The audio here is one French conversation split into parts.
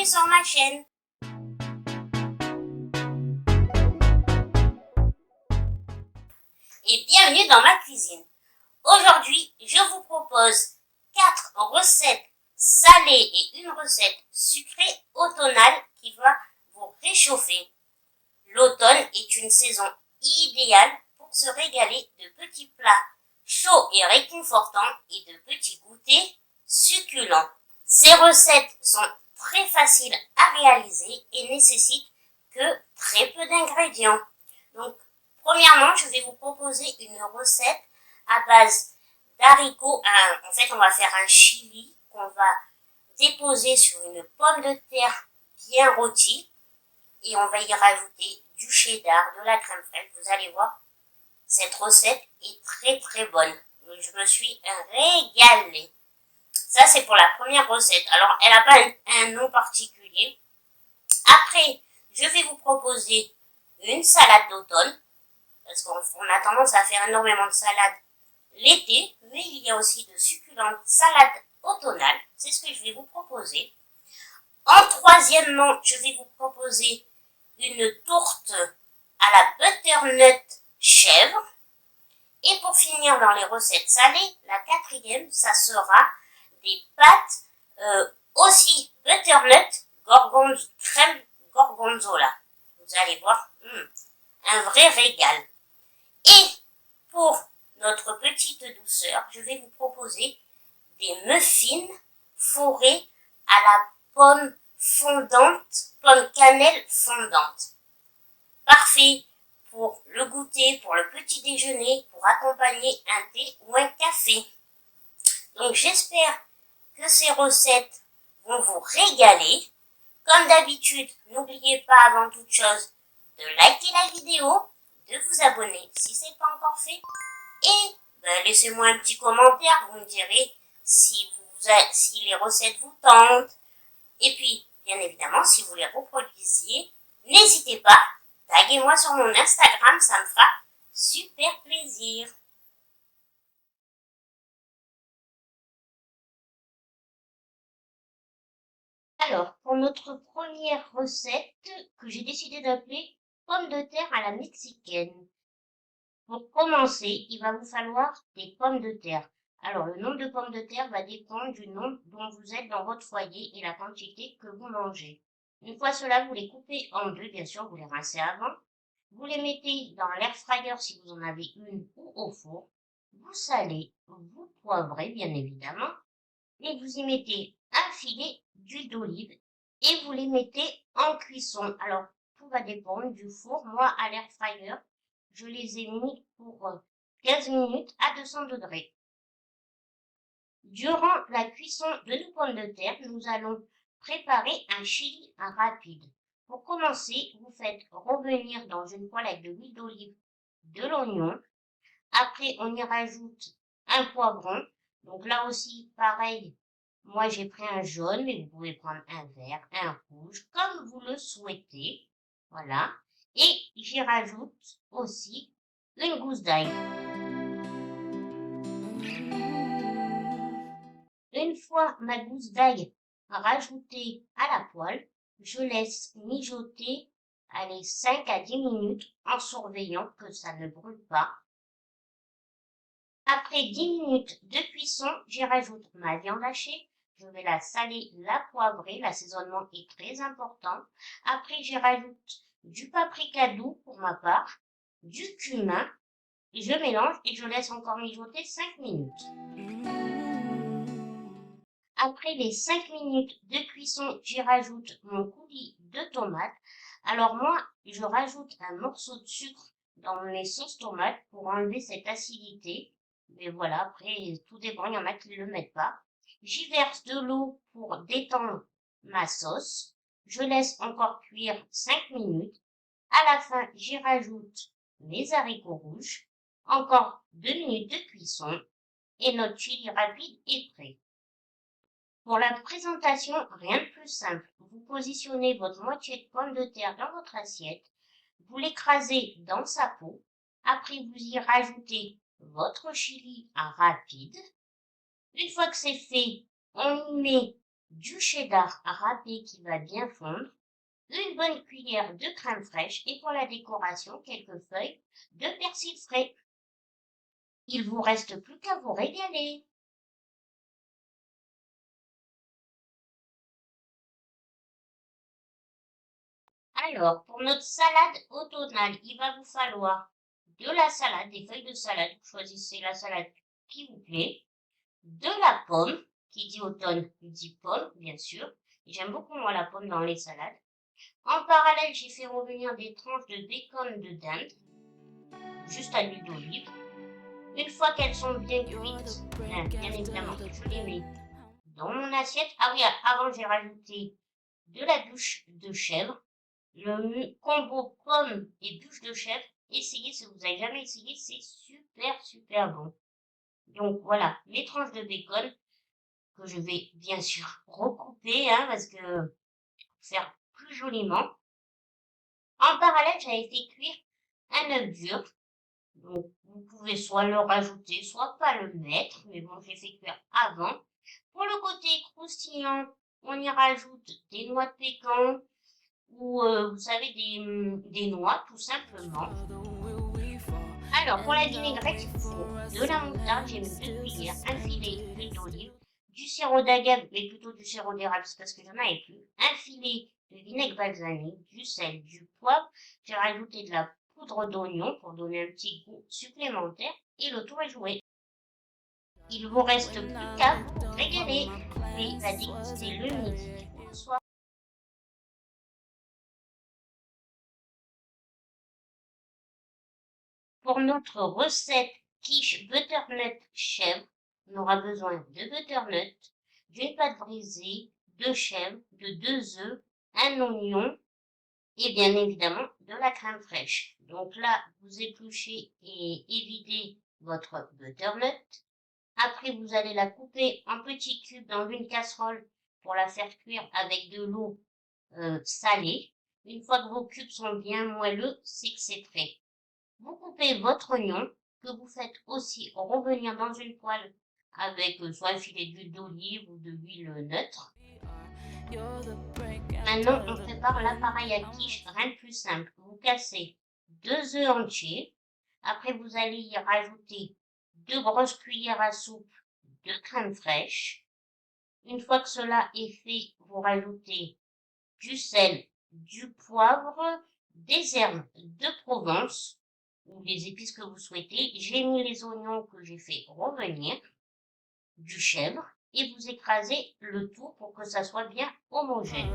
sur ma chaîne. Et bienvenue dans ma cuisine. Aujourd'hui, je vous propose 4 recettes salées et une recette sucrée automnale qui va vous réchauffer. L'automne est une saison idéale pour se régaler de petits plats chauds et réconfortants et de petits goûters succulents. Ces recettes sont très faciles à réaliser et nécessitent que très peu d'ingrédients. Donc, premièrement, je vais vous proposer une recette à base d'haricots. En fait, on va faire un chili qu'on va déposer sur une pomme de terre bien rôtie et on va y rajouter du cheddar, de la crème fraîche. Vous allez voir, cette recette est très très bonne. Je me suis régalée. Ça, c'est pour la première recette. Alors, elle n'a pas un nom particulier. Après, je vais vous proposer une salade d'automne. Parce qu'on a tendance à faire énormément de salades l'été. Mais il y a aussi de succulentes salades automnales. C'est ce que je vais vous proposer. En troisièmement, je vais vous proposer une tourte à la butternut chèvre. Et pour finir dans les recettes salées, la quatrième, ça sera des pâtes aussi butternut crème gorgonzola. Vous allez voir, un vrai régal. Et pour notre petite douceur, je vais vous proposer des muffins fourrés à la pomme cannelle fondante. Parfait pour le goûter, pour le petit déjeuner, pour accompagner un thé ou un café. Donc j'espère que ces recettes vont vous régaler. Comme d'habitude, n'oubliez pas avant toute chose de liker la vidéo, de vous abonner si ce n'est pas encore fait et laissez-moi un petit commentaire, vous me direz si les recettes vous tentent. Et puis, bien évidemment, si vous les reproduisiez, n'hésitez pas, taguez-moi sur mon Instagram, ça me fera super plaisir. Alors, pour notre première recette, que j'ai décidé d'appeler pommes de terre à la mexicaine. Pour commencer, il va vous falloir des pommes de terre. Alors, le nombre de pommes de terre va dépendre du nombre dont vous êtes dans votre foyer et la quantité que vous mangez. Une fois cela, vous les coupez en deux, bien sûr, vous les rincez avant. Vous les mettez dans l'air fryer si vous en avez une ou au four. Vous salez, vous poivrez, bien évidemment. Et vous y mettez un filet d'huile d'olive et vous les mettez en cuisson. Alors, tout va dépendre du four. Moi, à l'air fryer, je les ai mis pour 15 minutes à 200 degrés. Durant la cuisson de nos pommes de terre, nous allons préparer un chili rapide. Pour commencer, vous faites revenir dans une poêle avec de l'huile d'olive de l'oignon. Après, on y rajoute un poivron. Donc là aussi, pareil, moi j'ai pris un jaune, mais vous pouvez prendre un vert, un rouge, comme vous le souhaitez. Voilà. Et j'y rajoute aussi une gousse d'ail. Une fois ma gousse d'ail rajoutée à la poêle, je laisse mijoter, allez, 5 à 10 minutes en surveillant que ça ne brûle pas. Après 10 minutes de cuisson, j'y rajoute ma viande hachée. Je vais la saler, la poivrer. L'assaisonnement est très important. Après, j'y rajoute du paprika doux pour ma part, du cumin. Je mélange et je laisse encore mijoter 5 minutes. Après les 5 minutes de cuisson, j'y rajoute mon coulis de tomates. Alors moi, je rajoute un morceau de sucre dans mes sauces tomates pour enlever cette acidité. Mais voilà, après, tout dépend, il y en a qui ne le mettent pas. J'y verse de l'eau pour détendre ma sauce. Je laisse encore cuire 5 minutes. À la fin, j'y rajoute mes haricots rouges. Encore 2 minutes de cuisson. Et notre chili rapide est prêt. Pour la présentation, rien de plus simple. Vous positionnez votre moitié de pomme de terre dans votre assiette. Vous l'écrasez dans sa peau. Après, vous y rajoutez votre chili rapide. Une fois que c'est fait, on y met du cheddar râpé qui va bien fondre, une bonne cuillère de crème fraîche et pour la décoration, quelques feuilles de persil frais. Il vous reste plus qu'à vous régaler. Alors, pour notre salade automnale, il va vous falloir de la salade, des feuilles de salade, vous choisissez la salade qui vous plaît, de la pomme, qui dit automne dit pomme, bien sûr. J'aime beaucoup moi la pomme dans les salades. En parallèle, j'ai fait revenir des tranches de bacon de dinde, juste à l'huile d'olive. Une fois qu'elles sont bien cuites, bien évidemment, je les mets dans mon assiette. Ah oui, avant j'ai rajouté de la bûche de chèvre. Le combo pomme et bûche de chèvre, essayez si vous n'avez jamais essayé, c'est super super bon. Donc voilà, les tranches de bacon que je vais bien sûr recouper parce que faire plus joliment. En parallèle, j'avais fait cuire un œuf dur. Donc vous pouvez soit le rajouter, soit pas le mettre, mais bon, j'ai fait cuire avant. Pour le côté croustillant, on y rajoute des noix de pécan ou vous savez des noix tout simplement. Alors pour la vinaigrette, il faut de la moutarde, j'ai mis 2 cuillères, un filet d'huile d'olive, du sirop d'agave, mais plutôt du sirop d'érable parce que j'en avais plus, un filet de vinaigre balsamique, du sel, du poivre, j'ai rajouté de la poudre d'oignon pour donner un petit goût supplémentaire et le tour est joué. Il vous reste plus qu'à vous régaler et à déguster le midi ou le soir. Pour notre recette quiche butternut chèvre, on aura besoin de butternut, d'une pâte brisée, de chèvre, de 2 œufs, un oignon et bien évidemment de la crème fraîche. Donc là, vous épluchez et évidez votre butternut. Après, vous allez la couper en petits cubes dans une casserole pour la faire cuire avec de l'eau salée. Une fois que vos cubes sont bien moelleux, c'est que c'est prêt. Vous coupez votre oignon que vous faites aussi revenir dans une poêle avec soit un filet d'huile d'olive ou de l'huile neutre. Maintenant, on prépare l'appareil à quiche, rien de plus simple. Vous cassez 2 œufs entiers. Après, vous allez y rajouter 2 grosses cuillères à soupe de crème fraîche. Une fois que cela est fait, vous rajoutez du sel, du poivre, des herbes de Provence ou les épices que vous souhaitez. J'ai mis les oignons que j'ai fait revenir, du chèvre et vous écrasez le tout pour que ça soit bien homogène.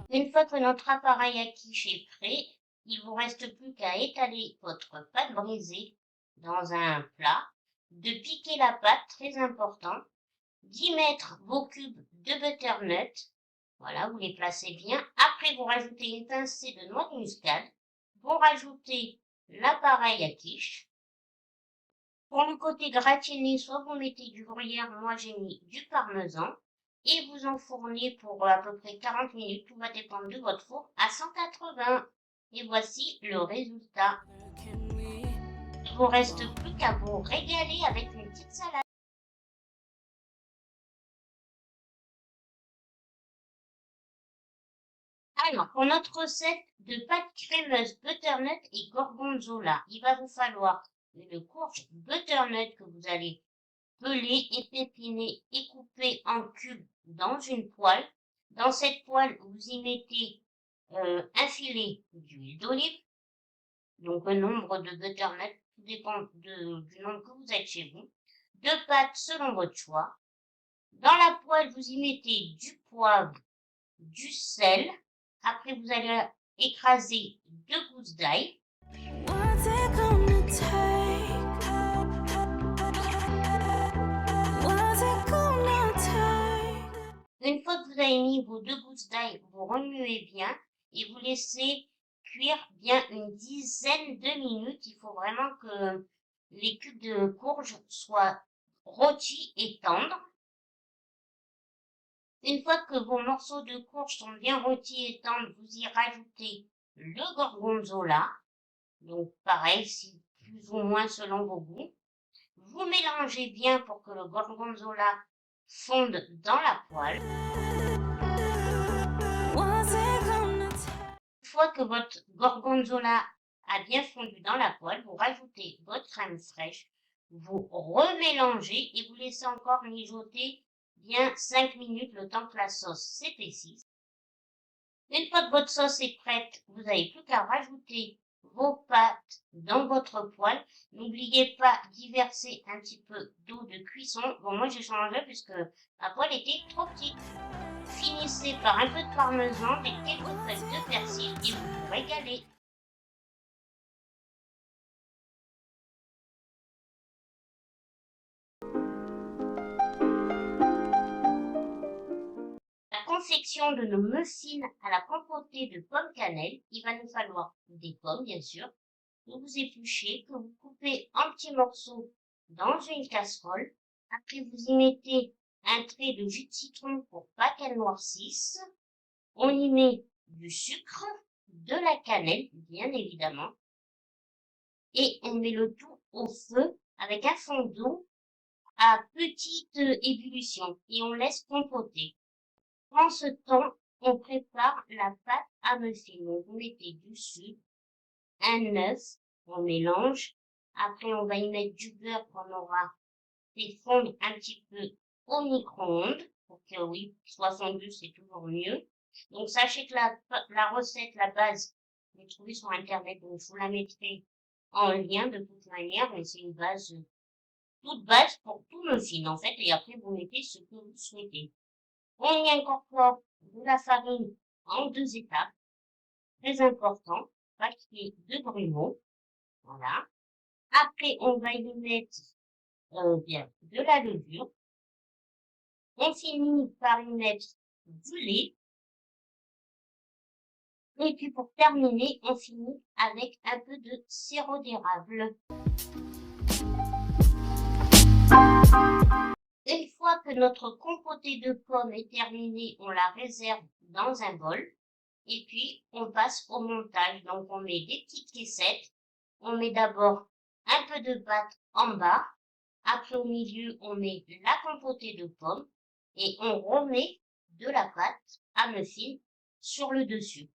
Une fois que notre appareil à quiche est prêt, il vous reste plus qu'à étaler votre pâte brisée dans un plat, de piquer la pâte, très important, d'y mettre vos cubes de butternut. Voilà, vous les placez bien. Après, vous rajoutez une pincée de noix de muscade. Vous rajoutez l'appareil à quiche. Pour le côté gratiné, soit vous mettez du gruyère, moi j'ai mis du parmesan. Et vous enfournez pour à peu près 40 minutes. Tout va dépendre de votre four à 180. Et voici le résultat. Il vous reste plus qu'à vous régaler avec une petite salade. Alors, pour notre recette de pâte crémeuse butternut et gorgonzola, il va vous falloir une courge butternut que vous allez peler et pépiner et couper en cubes dans une poêle. Dans cette poêle, vous y mettez un filet d'huile d'olive, donc un nombre de butternut, tout dépend du nombre que vous êtes chez vous, 2 pâtes selon votre choix. Dans la poêle, vous y mettez du poivre, du sel. Après, vous allez écraser 2 gousses d'ail. Une fois que vous avez mis vos 2 gousses d'ail, vous remuez bien et vous laissez cuire bien une dizaine de minutes. Il faut vraiment que les cubes de courge soient rôtis et tendres. Une fois que vos morceaux de courge sont bien rôtis et tendres, vous y rajoutez le gorgonzola. Donc pareil, si plus ou moins selon vos goûts. Vous Vous mélangez bien pour que le gorgonzola fonde dans la poêle. Une fois que votre gorgonzola a bien fondu dans la poêle, vous rajoutez votre crème fraîche, vous remélangez et vous laissez encore mijoter bien 5 minutes le temps que la sauce s'épaississe. Une fois que votre sauce est prête, vous n'avez plus qu'à rajouter vos pâtes dans votre poêle. N'oubliez pas d'y verser un petit peu d'eau de cuisson. Bon, moi j'ai changé puisque ma poêle était trop petite. Finissez par un peu de parmesan et quelques feuilles de persil et vous vous régalez. La confection de nos muffins à la compotée de pommes cannelle, il va nous falloir des pommes bien sûr, que vous épluchez, que vous coupez en petits morceaux dans une casserole. Après vous y mettez un trait de jus de citron pour pas qu'elle noircisse. On y met du sucre, de la cannelle bien évidemment, et on met le tout au feu avec un fond d'eau à petite ébullition et on laisse compoter. En ce temps, on prépare la pâte à muffins. Donc, vous mettez du sucre, un œuf, on mélange. Après, on va y mettre du beurre qu'on aura fait fondre un petit peu au micro-ondes. Pour que oui, soit fondu, c'est toujours mieux. Donc, sachez que la recette, la base, vous la trouvez sur Internet. Donc, je vous la mettrai en lien de toute manière. Mais c'est une base, toute base pour tout muffin, en fait. Et après, vous mettez ce que vous souhaitez. On y incorpore de la farine en 2 étapes, très important, pas qu'il y ait de grumeaux, voilà. Après, on va y mettre bien de la levure. On finit par y mettre du lait. Et puis pour terminer, on finit avec un peu de sirop d'érable. Une fois que notre compotée de pommes est terminée, on la réserve dans un bol. Et puis, on passe au montage. Donc, on met des petites caissettes. On met d'abord un peu de pâte en bas. Après, au milieu, on met la compotée de pommes. Et on remet de la pâte à muffins sur le dessus.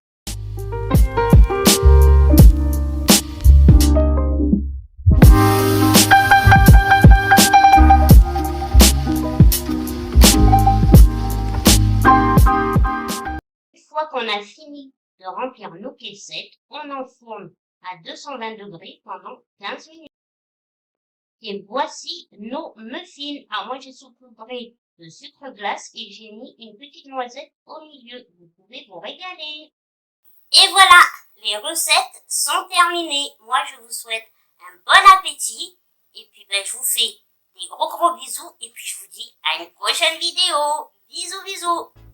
Une fois qu'on a fini de remplir nos caissettes, on enfourne à 220 degrés pendant 15 minutes. Et voici nos muffins. Alors moi j'ai saupoudré de sucre glace et j'ai mis une petite noisette au milieu. Vous pouvez vous régaler. Et voilà, les recettes sont terminées. Moi je vous souhaite un bon appétit. Et puis je vous fais des gros bisous. Et puis je vous dis à une prochaine vidéo. Bisous bisous.